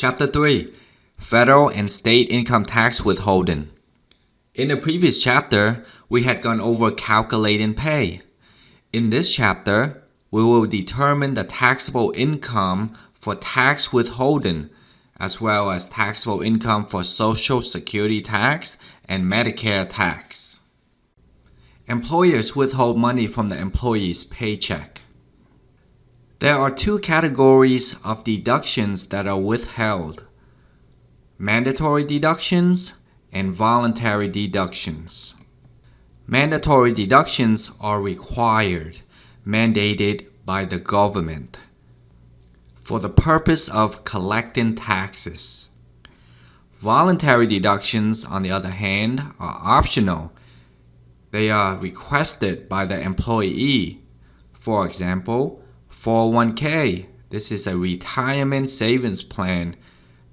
Chapter 3. Federal and State Income Tax Withholding. In the previous chapter, we had gone over calculating pay. In this chapter, we will determine the taxable income for tax withholding, as well as taxable income for Social Security tax and Medicare tax. Employers withhold money from the employee's paycheck. There are two categories of deductions that are withheld: mandatory deductions and voluntary deductions. Mandatory deductions are required, mandated by the government, for the purpose of collecting taxes. Voluntary deductions, on the other hand, are optional. They are requested by the employee. For example, 401k. This is a retirement savings plan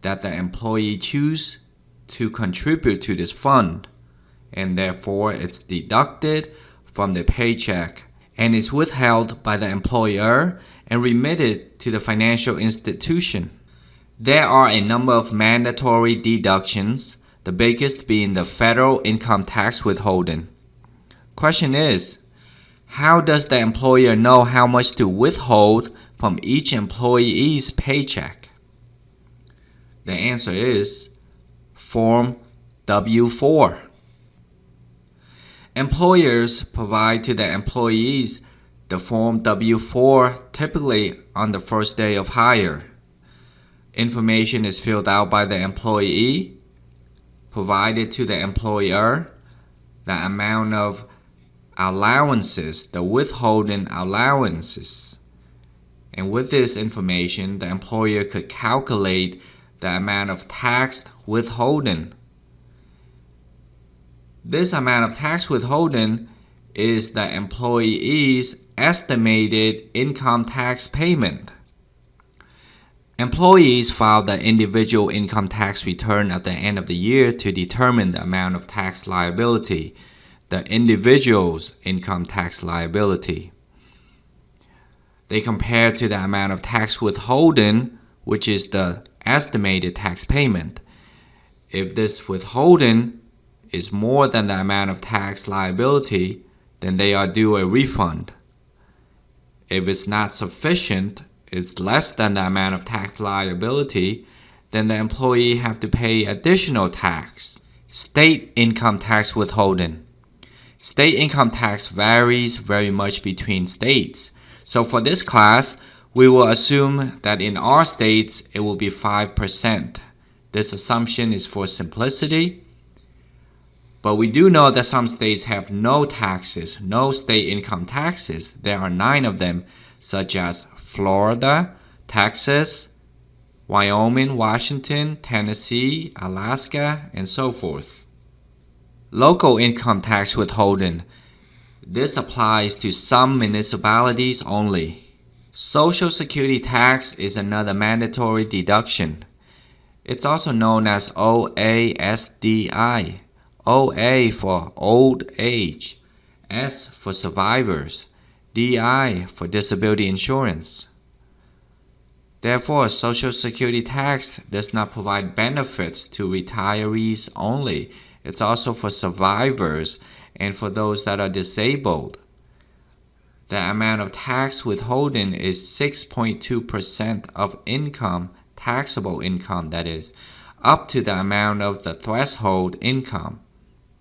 that the employee chooses to contribute to this fund, and therefore it's deducted from the paycheck and is withheld by the employer and remitted to the financial institution. There are a number of mandatory deductions, the biggest being the federal income tax withholding. Question is, how does the employer know how much to withhold from each employee's paycheck? The answer is Form W-4. Employers provide to their employees the Form W-4 typically on the first day of hire. Information is filled out by the employee, provided to the employer, the amount of allowances, the withholding allowances. And with this information, the employer could calculate the amount of taxed withholding. This amount of tax withholding is the employee's estimated income tax payment. Employees file the individual income tax return at the end of the year to determine the amount of tax liability, the individual's income tax liability. They compare to the amount of tax withholding, which is the estimated tax payment. If this withholding is more than the amount of tax liability, then they are due a refund. If it's not sufficient, it's less than the amount of tax liability, then the employee have to pay additional tax. State income tax withholding. State income tax varies very much between states. So for this class, we will assume that in our states, it will be 5%. This assumption is for simplicity. But we do know that some states have no taxes, no state income taxes. There are 9 of them, such as Florida, Texas, Wyoming, Washington, Tennessee, Alaska, and so forth. Local income tax withholding. This applies to some municipalities only. Social Security tax is another mandatory deduction. It's also known as OASDI. OA for old age, S for survivors, DI for disability insurance. Therefore, Social Security tax does not provide benefits to retirees only. It's also for survivors and for those that are disabled. The amount of tax withholding is 6.2% of income, taxable income that is, up to the amount of the threshold income.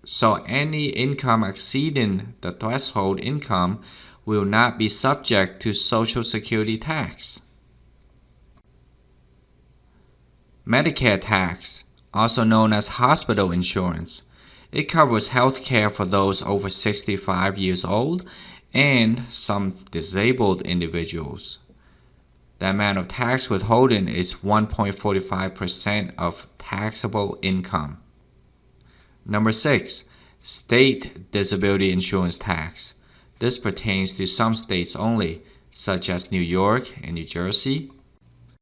So any income exceeding the threshold income will not be subject to Social Security tax. Medicare tax, also known as hospital insurance. It covers health care for those over 65 years old and some disabled individuals. The amount of tax withholding is 1.45% of taxable income. Number 6, state disability insurance tax. This pertains to some states only, such as New York and New Jersey.